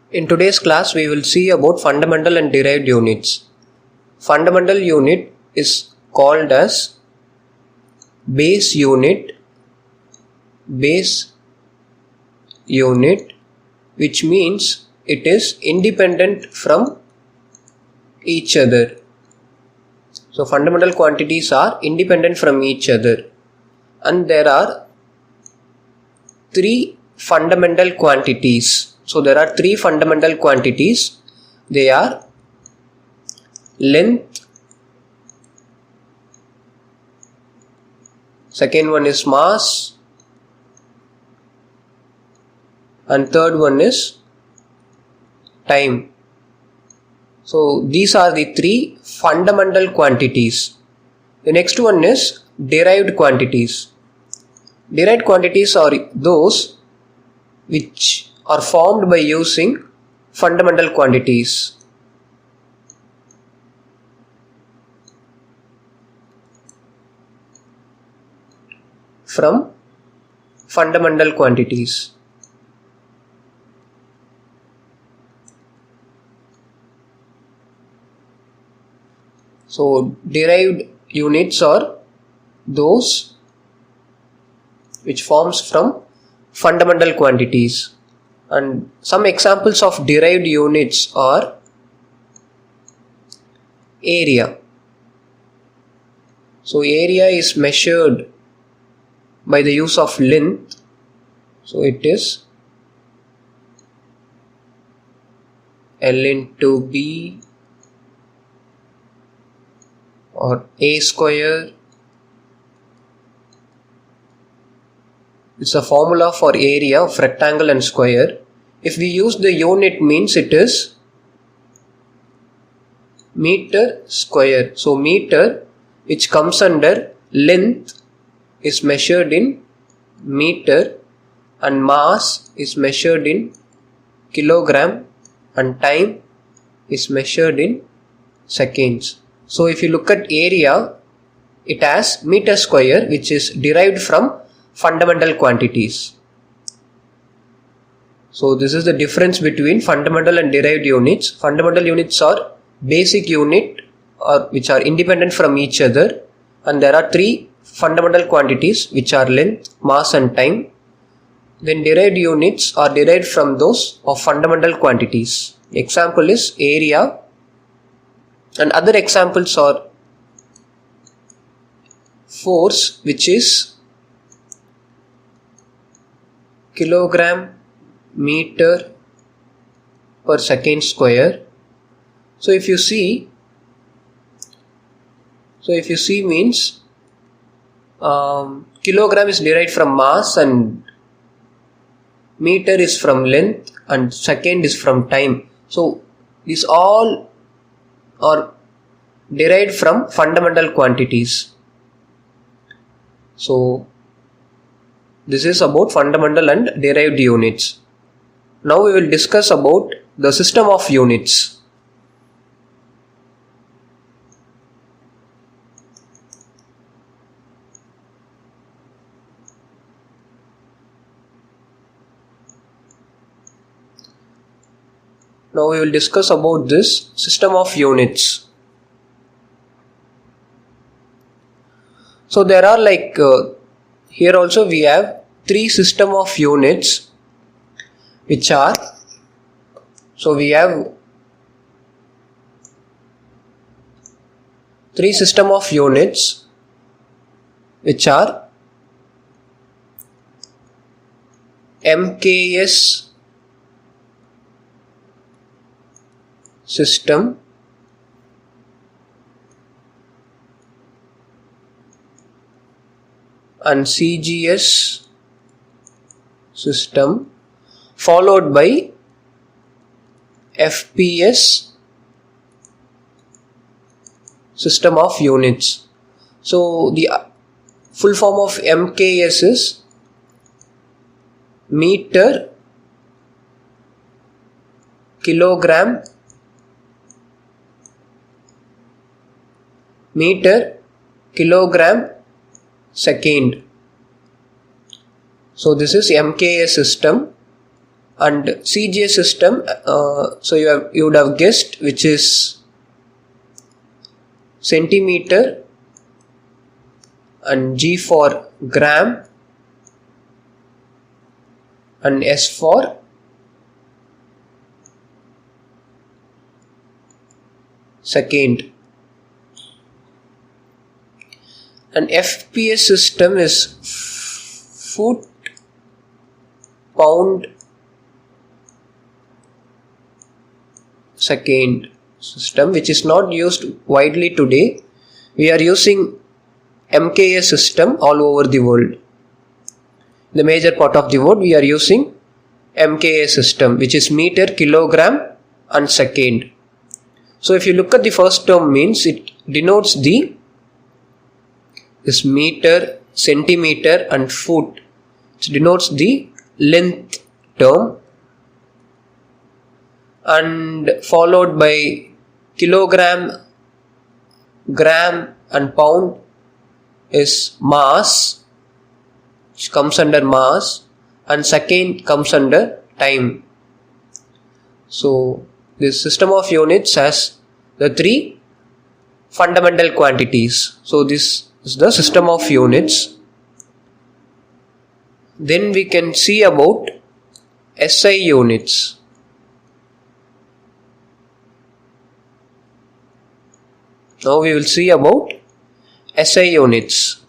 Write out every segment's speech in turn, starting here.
In today's class, we will see about fundamental and derived units. Fundamental unit is called as base unit, which means it is independent from each other. So fundamental quantities are independent from each other, and there are three fundamental quantities. So there are three fundamental quantities. They are length, second one is mass, and third one is time. So these are the three fundamental quantities. The next one is derived quantities. Derived quantities are those which are formed by using fundamental quantities. From fundamental quantities. So derived units are those which forms from fundamental quantities, and some examples of derived units are area. So area is measured by the use of length. So it is L into B or A square. It's a formula for area of rectangle and square. If we use the unit, means it is meter square. So meter, which comes under length, is measured in meter, and mass is measured in kilogram, and time is measured in seconds. So if you look at area, it has meter square, which is derived from fundamental quantities. So this is the difference between fundamental and derived units. Fundamental units are basic unit which are independent from each other, and there are three fundamental quantities which are length, mass and time. Then derived units are derived from those of fundamental quantities. Example is area, and other examples are force, which is kilogram meter per second square. So if you see means kilogram is derived from mass, and meter is from length, and second is from time. So these all are derived from fundamental quantities. So this is about fundamental and derived units. Now we will discuss about the system of units. Now we will discuss about this system of units. So there are here also we have three system of units which are, so we have three system of units which are MKS system, and CGS system, followed by FPS system of units. So the full form of MKS is meter, kilogram, second. So this is MKS system. and CJ system, so you would have guessed, which is centimeter and G for gram and S for second. And FPS system is foot pound second system, which is not used widely today. We are using MKS system all over the world. The major part of the world we are using MKS system, which is meter, kilogram and second. So if you look at the first term, means it denotes this meter, centimeter and foot. It denotes the length term, and followed by kilogram, gram and pound is mass, which comes under mass, and second comes under time. So this system of units has the three fundamental quantities. So this is the system of units. Then we can see about SI units. Now we will see about SI units.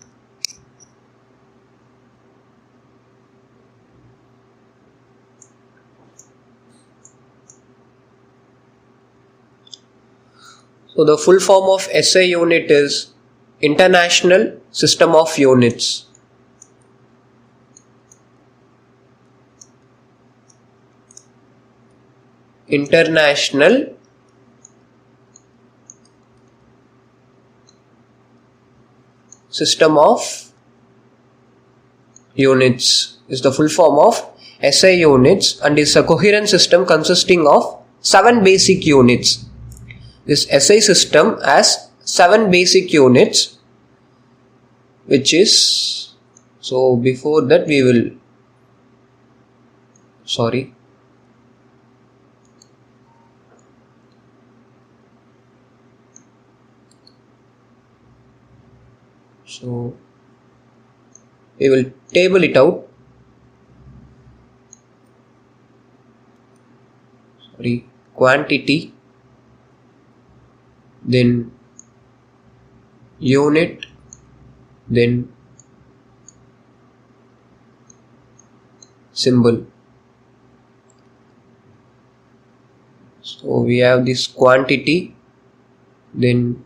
So the full form of SI unit is International System of Units. International System of Units is the full form of SI units, and is a coherent system consisting of 7 basic units. This SI system has 7 basic units, which is, so before that we will, so we will table it out. Quantity, then unit, then symbol. So we have this quantity, then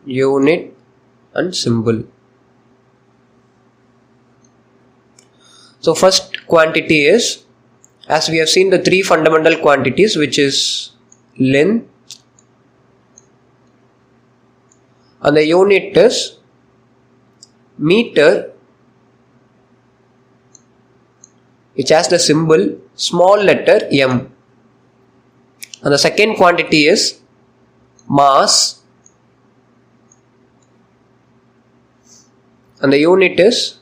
unit and symbol. So first quantity is, as we have seen, the three fundamental quantities, which is length, and the unit is meter, which has the symbol small letter m, and the second quantity is mass, and the unit is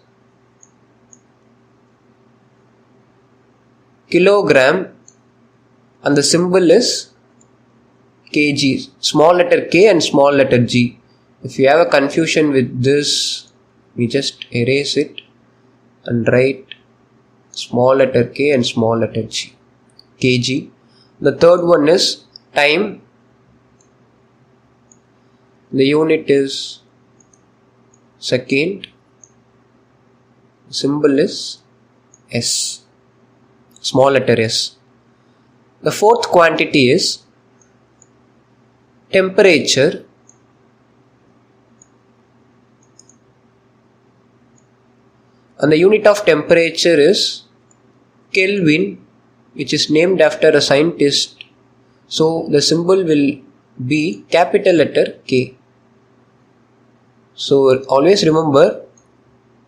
kilogram, and the symbol is kg, small letter k and small letter g. If you have a confusion with this, we just erase it and write small letter k and small letter g, kg. The third one is time, the unit is second, symbol is s, small letter s. The fourth quantity is temperature, and the unit of temperature is Kelvin, which is named after a scientist. So the symbol will be capital letter K. So always remember,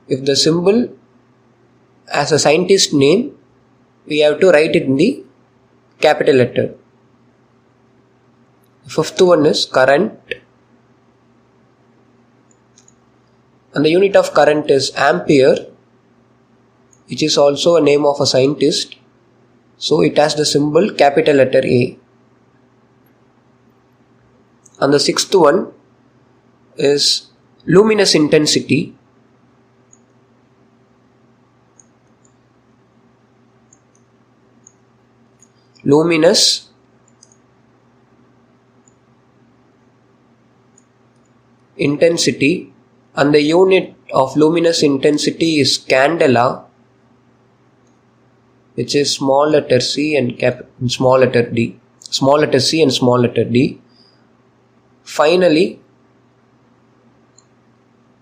if the symbol has a scientist name, we have to write it in the capital letter. The fifth one is current, and the unit of current is ampere, which is also a name of a scientist. So it has the symbol capital letter A. And the sixth one is luminous intensity. Luminous intensity, and the unit of luminous intensity is candela, which is small letter c and small letter d, small letter c and small letter d. Finally,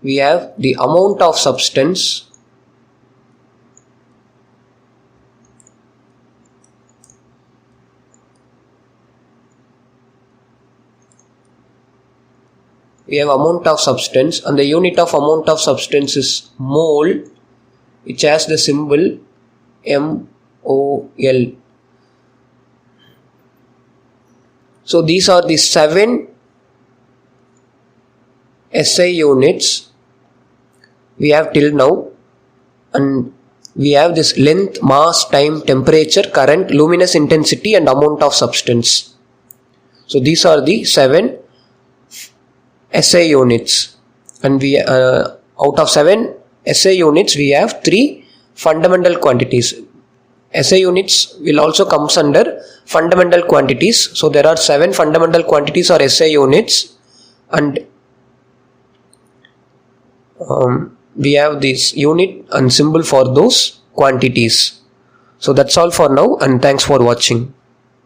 we have the amount of substance. We have amount of substance, and the unit of amount of substance is mole, which has the symbol MOL. So these are the 7 SI units we have till now, and we have this length, mass, time, temperature, current, luminous intensity and amount of substance. So these are the 7 SI units, and we out of 7 SI units we have 3 fundamental quantities. SI units will also comes under fundamental quantities. So there are 7 fundamental quantities or SI units, and we have this unit and symbol for those quantities. So that's all for now, and thanks for watching.